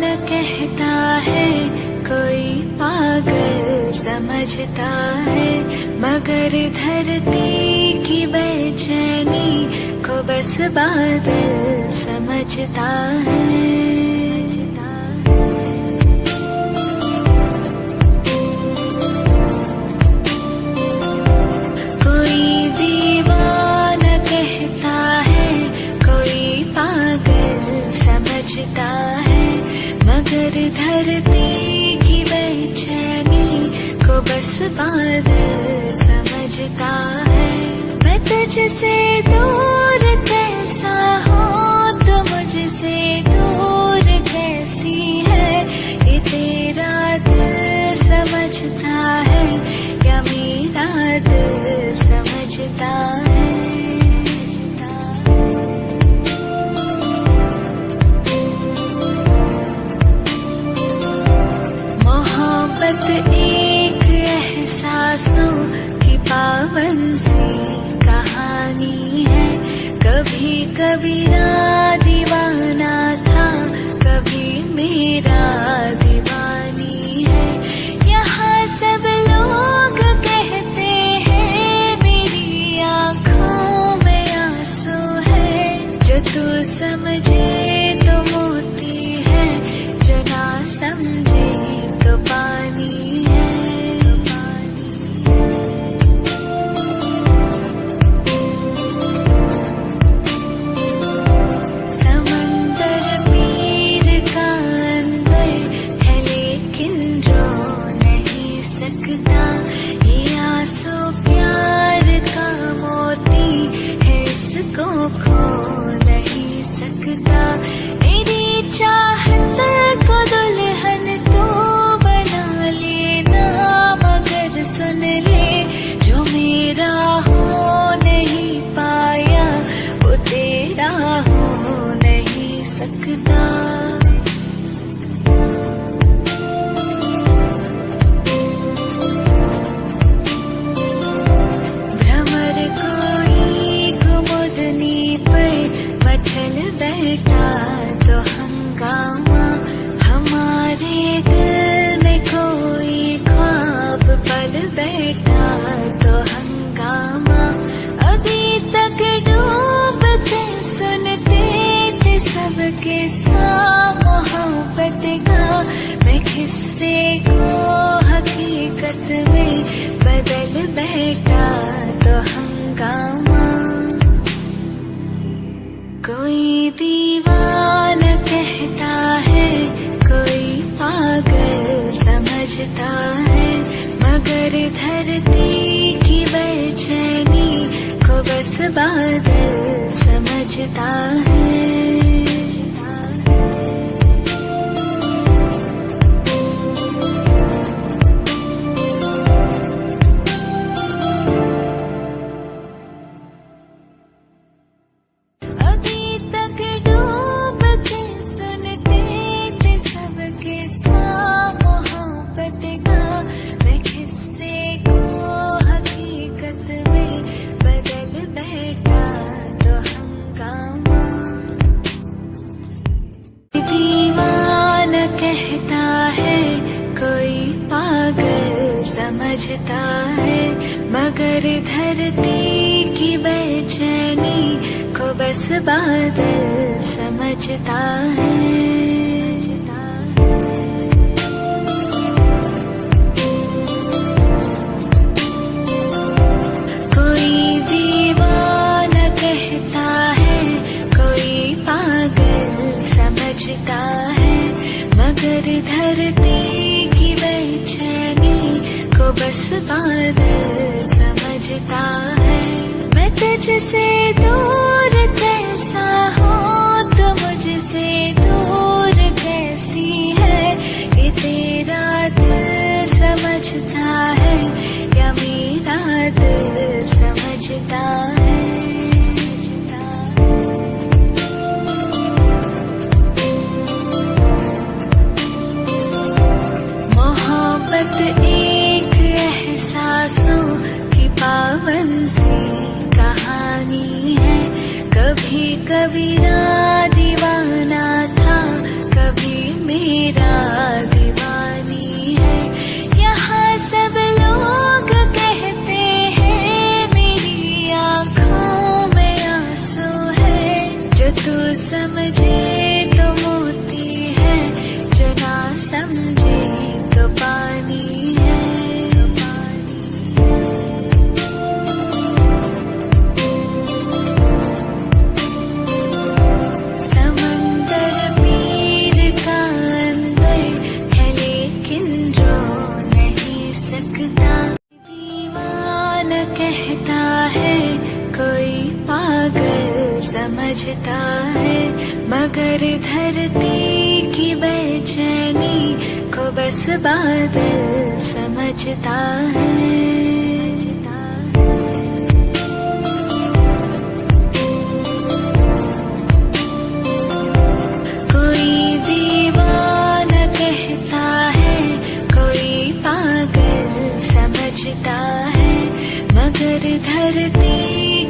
कहता है कोई पागल समझता है, मगर धरती की बेचैनी को बस बादल समझता है। कोई दीवाना कहता है कोई पागल समझता है, मगर धरती की बेचैनी को बस बादल समझता है। मैं तुझसे दूर कैसा हूँ तो मुझसे दूर कैसी है, ये तेरा दिल समझता है या मेरा दिल समझता है। मोहब्बत एक एहसासों की पावन सी कहानी है, कभी कबीरा दीवाना था, कभी मेरा दीवानी है। यहाँ सब लोग कहते हैं मेरी आँखों में आंसू है, जो तू समझे तो मोती है, जो ना समझे तो पानी है। समंदर पीर का अंदर है लेकिन रो नहीं सकता, ये आंसू प्यार का मोती है, इसको खो नहीं सकता। मेरी चाहत को दुल्हन तो बना लेना, मगर सुन ले जो मेरा हो नहीं पाया वो तेरा हो नहीं सकता। भ्रमर कोई कुमुदनी पर मचल बैठा तो हंगामा, हमारे दिल में कोई ख्वाब पल बैठा तो हंगामा। अभी तक डूबते सुनते थे सबके साथ मोहब्बत का, मैं किस्से को हकीकत में बदल बैठा तो हंगामा। कोई दीवाना कहता है कोई पागल समझता है, मगर धरती की बेचैनी को बस बादल समझता है। अभी तक डूब के सुनते थे सबके साथ मोहब्बत का, मैं किस्से को हकीकत में बदल बैठा तो हंगामा। दीवाना कहता है कोई पागल समझता है, मगर धरती की बेचैनी को बस बादल समझता है। कोई दीवाना कहता है कोई पागल समझता है, मगर धरती की बेचैनी को बस बादल समझता है। मैं तुझसे दूर कैसा हूँ तो मुझसे दूर कैसी है, ये तेरा दिल समझता है या मेरा दिल समझता है। मोहब्बत एक एहसासों की पावन सी कहानी समझता है, मगर धरती की बेचैनी को बस बादल समझता है। कोई दीवाना कहता है, कोई पागल समझता है, मगर धरती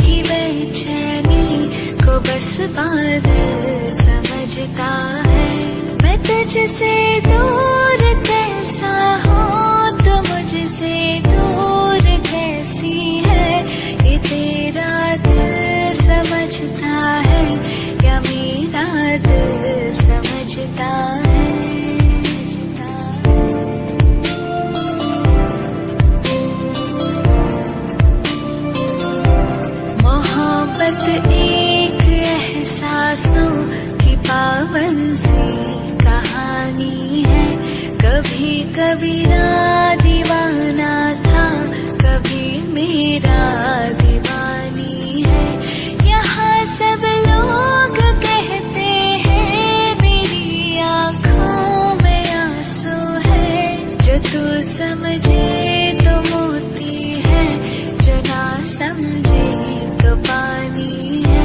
की बेचैनी को बस बादल समझता है। मैं तुझसे दूर कैसा हूँ, तो मुझसे दूर कैसी है, ये तेरा दिल समझता है या मेरा दिल समझता है। मोहब्बत एक एहसासों की पावन सी कहानी है, कभी कबीरा दीवाना था, कभी मेरा दीवानी है। यहाँ सब लोग कहते हैं मेरी आँखों में आंसू है, जो तू समझे तो मोती है, जो ना समझे तो पानी है।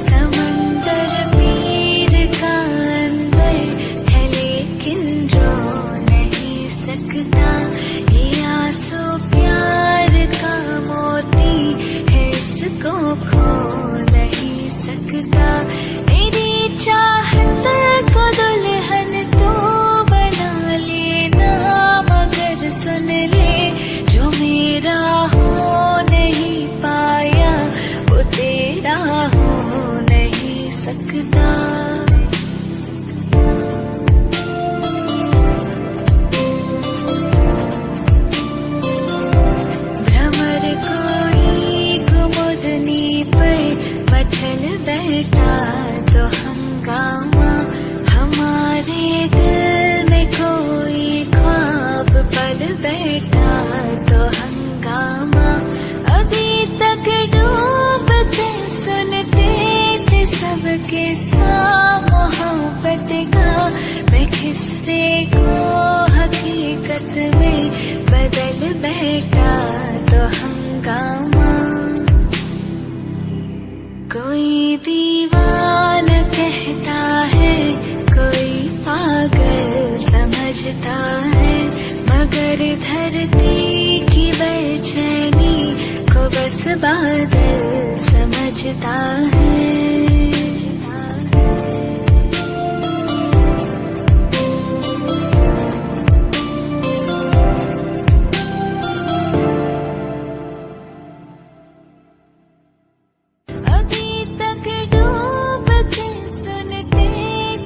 समंदर पीर का अंदर है, लेकिन रो नहीं सकता, ये आंसू प्यार का मोती है, इसको खो नहीं सकता। मेरी चाहत को दुल्हन तो बना लेना, मगर सुन ले, जो मेरा हो नहीं पाया, वो तेरा हो नहीं सकता। भ्रमर कोई कुमुदनी पर मचल बैठा तो हंगामा, हमारे दिल में कोई ख्वाब पल बैठा तो हंगामा। अभी तक डूबते सुनते थे सबके साथ मोहब्बत का, मैं किस्से को हकीकत में बदल बैठा तो हंगामा। कोई दीवाना कहता है, कोई पागल समझता है, मगर धरती की बेचैनी को बस बादल समझता है। अभी तक डूब के सुनते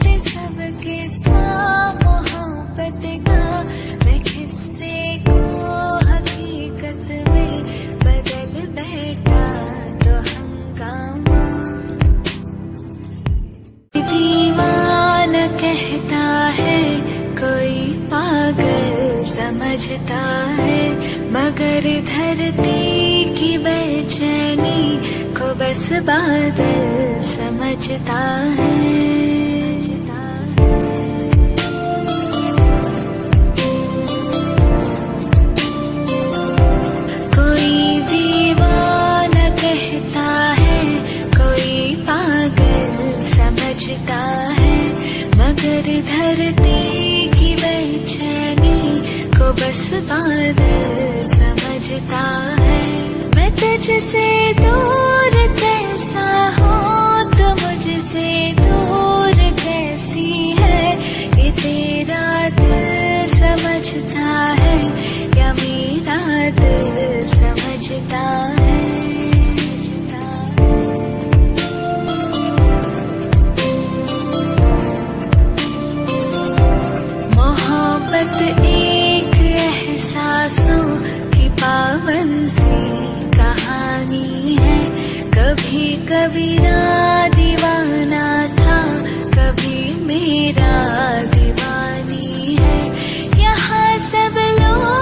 थे सबके साथ मोहब्बत का, मैं किस्से को हकीकत में बदल बैठा तो हंगामा। दीवाना कहता है, कोई पागल समझता है, मगर धरती की बेचैनी को बस बादल समझता है। कोई दीवाना कहता है, कोई पागल समझता है, मगर धरती की बेचैनी को बस बादल समझता है। मैं तुझसे दूर कैसा हूँ, तो मुझसे दूर कैसी है, ये तेरा दिल समझता है या मेरा दिल समझता है। मोहब्बत एक एहसासों की पावन सी कहानी है, कभी कबीरा दीवाना था, कभी मेरा दीवानी है। यहाँ सब लोग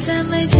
समझ